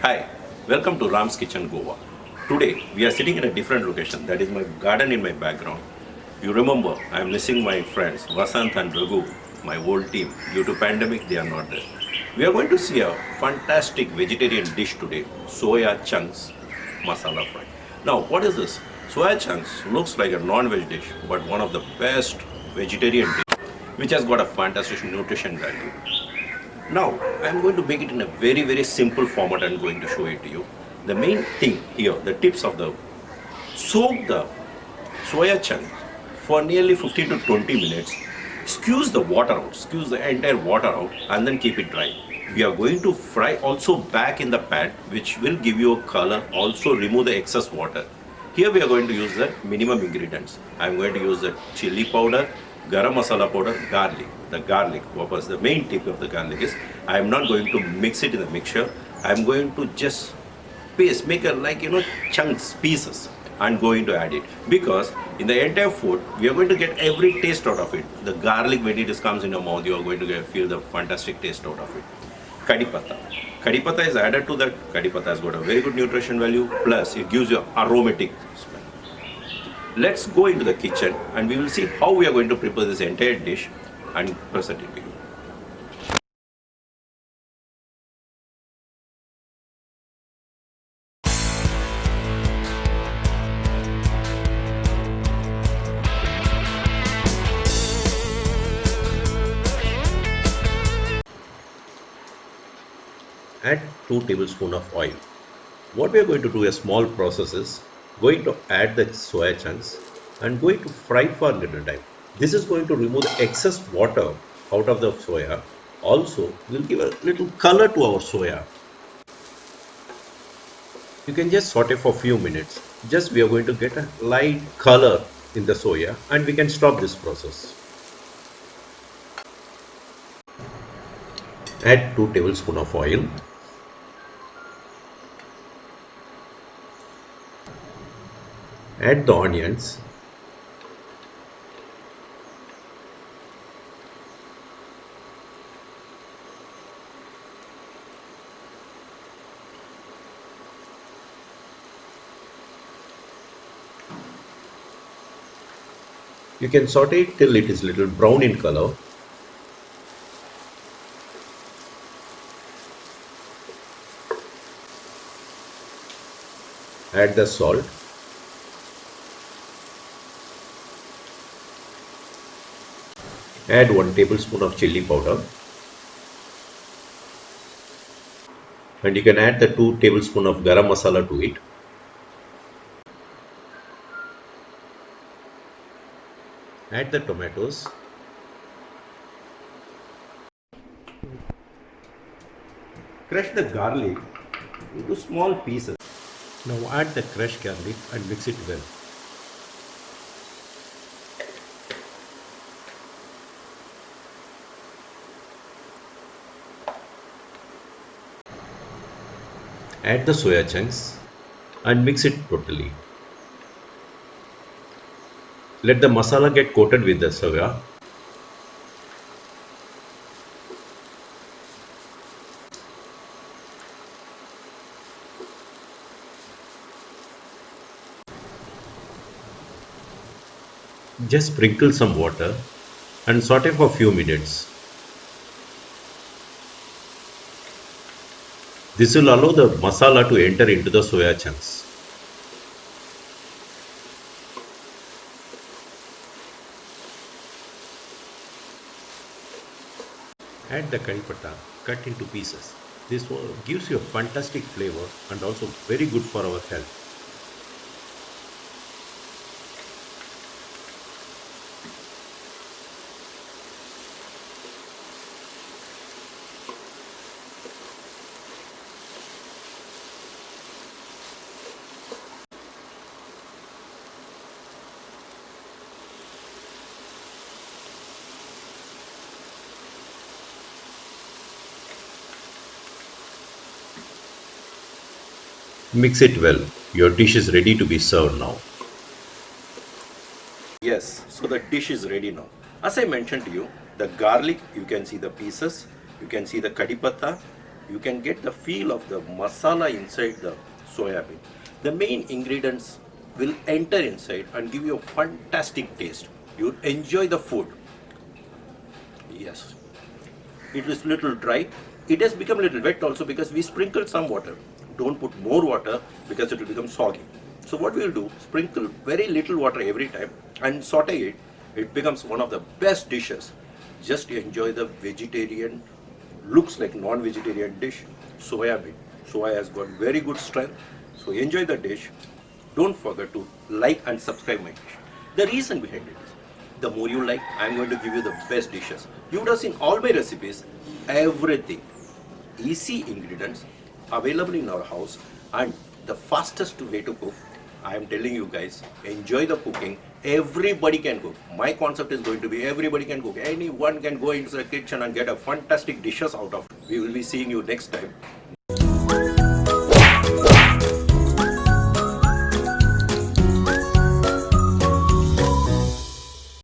Hi, welcome to Ram's Kitchen Goa. Today we are sitting in a different location, that is my garden in my background. You remember I am missing my friends Vasant and Raghu, my whole team. Due to pandemic they are not there. We are going to see a fantastic vegetarian dish today, soya chunks masala fry. Now what is this? Soya chunks looks like a non-veg dish but one of the best vegetarian dish which has got a fantastic nutrition value. Now, I'm going to make it in a very simple format. I'm going to show it to you. The main thing here, the tips of the soak the soya chunk for nearly 15 to 20 minutes. Squeeze the water out, squeeze the entire water out, and then keep it dry. We are going to fry also back in the pan, which will give you a color, also remove the excess water. Here we are going to use the minimum ingredients. I am going to use the chili powder, garam masala powder, garlic. The garlic, what was the main tip of the garlic is, I am not going to mix it in the mixture. I am going to just paste, make a chunks, pieces, and going to add it. Because in the entire food, we are going to get every taste out of it. The garlic, when it comes in your mouth, you are going to feel the fantastic taste out of it. Kadi patta. Kadi patta is added to that. Kadi patta has got a very good nutrition value. Plus, it gives you aromatic smell. Let's go into the kitchen and we will see how we are going to prepare this entire dish and present it to you. Add 2 tablespoons of oil. What we are going to do, a small process is going to add the soya chunks and going to fry for a little time. This is going to remove the excess water out of the soya. Also, will give a little color to our soya. You can just saute for a few minutes. Just we are going to get a light color in the soya and we can stop this process. Add 2 tablespoons of oil. Add the onions. You can saute it till it is little brown in color. Add the salt. Add 1 tablespoon of chili powder. And you can add the 2 tablespoons of garam masala to it. Add the tomatoes. Crush the garlic into small pieces. Now add the crushed garlic and mix it well. Add the soya chunks and mix it totally. Let the masala get coated with the soya. Just sprinkle some water and saute for a few minutes. This will allow the masala to enter into the soya chunks. Add the curry patta cut into pieces. This gives you a fantastic flavor and also very good for our health. Mix it well. Your dish is ready to be served now. Yes, so the dish is ready now. As I mentioned to you, the garlic, you can see the pieces, you can see the kadi patta, You can get the feel of the masala inside the soya bean. The main ingredients will enter inside and give you a fantastic taste. You enjoy the food. Yes, it is little dry. It has become a little wet also because we sprinkled some water. Don't put more water because it will become soggy. So what we will do, sprinkle very little water every time and saute it. It becomes one of the best dishes. Just enjoy the vegetarian, looks like non-vegetarian dish, soya bean. Soya has got very good strength. So enjoy the dish. Don't forget to like and subscribe my dish. The reason behind it is, the more you like, I'm going to give you the best dishes. You would have seen all my recipes, everything, easy ingredients available in our house, and the fastest way to cook. I am telling you guys, enjoy the cooking. Everybody can cook. My concept is going to be everybody can cook. Anyone can go into the kitchen and get a fantastic dishes out of it. We will be seeing you next time.